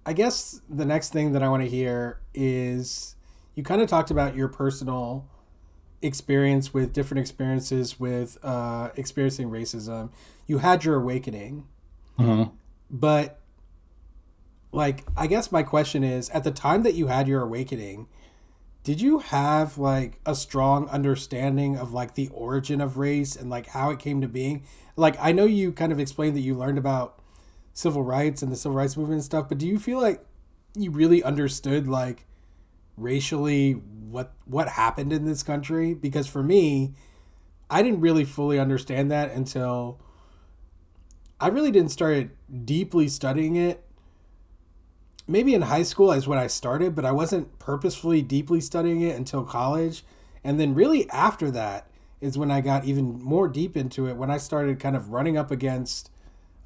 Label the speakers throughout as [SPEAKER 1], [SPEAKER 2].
[SPEAKER 1] I guess the next thing that I want to hear is you kind of talked about your personal experience with different experiences with experiencing racism. You had your awakening,
[SPEAKER 2] Mhm.
[SPEAKER 1] but like, I guess my question is at the time that you had your awakening, did you have like a strong understanding of like the origin of race and like how it came to being? Like, I know you kind of explained that you learned about civil rights and the civil rights movement and stuff, but do you feel like you really understood like racially what happened in this country? Because for me, I didn't really fully understand that until I really didn't start deeply studying it. Maybe in high school is when I started, but I wasn't purposefully deeply studying it until college. And then really after that is when I got even more deep into it, when I started kind of running up against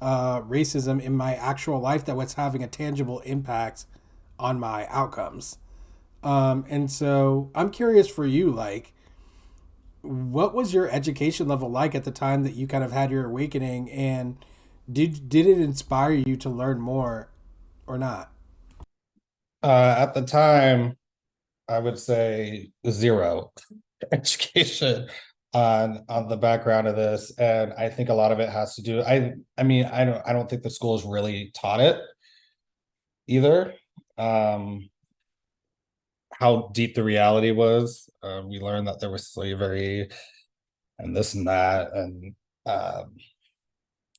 [SPEAKER 1] racism in my actual life that was having a tangible impact on my outcomes. And so I'm curious for you, like, what was your education level like at the time that you kind of had your awakening, and did it inspire you to learn more or not?
[SPEAKER 2] At the time, I would say zero education on the background of this, and I think a lot of it has to do. I mean, I don't think the schools really taught it either. Um, how deep the reality was. We learned that there was slavery and this and that, and um,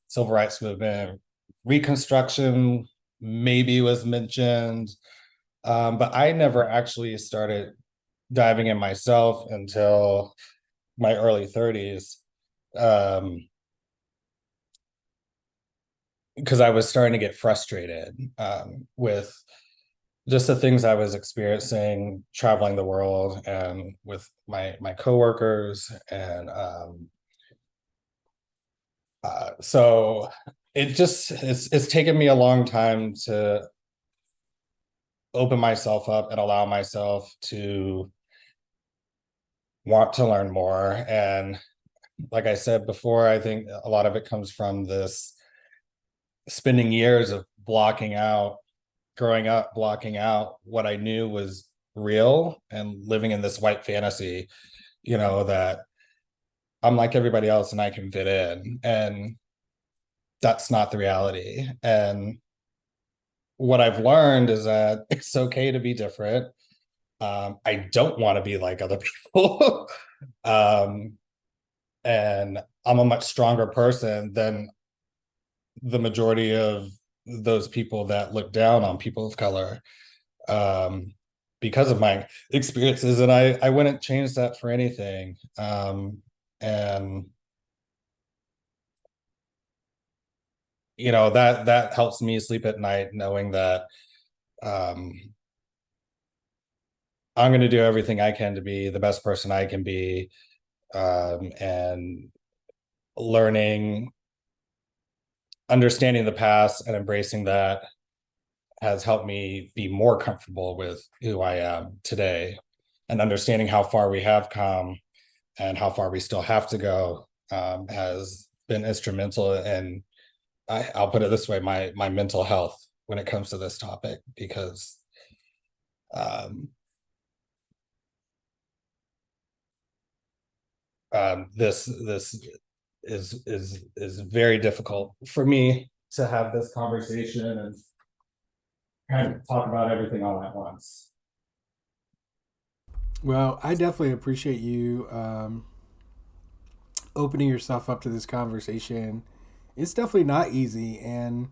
[SPEAKER 2] civil rights movement, Reconstruction maybe was mentioned, but I never actually started diving in myself until my early 30s, um, because I was starting to get frustrated with just the things I was experiencing traveling the world and with my coworkers, and so it's taken me a long time to open myself up and allow myself to want to learn more. And like I said before, I think a lot of it comes from this spending years of blocking out, growing up, blocking out what I knew was real and living in this white fantasy, that I'm like everybody else and I can fit in. And that's not the reality. And what I've learned is that it's okay to be different. I don't want to be like other people. um, and I'm a much stronger person than the majority of those people that look down on people of color, um, because of my experiences, and I wouldn't change that for anything. And that helps me sleep at night knowing that um, I'm going to do everything I can to be the best person I can be, and learning, understanding the past and embracing that has helped me be more comfortable with who I am today, and understanding how far we have come and how far we still have to go, has been instrumental in, I'll put it this way, my mental health when it comes to this topic, because um, this is very difficult for me to have this conversation and kind of talk about everything all at once.
[SPEAKER 1] Well, I definitely appreciate you opening yourself up to this conversation. It's definitely not easy, and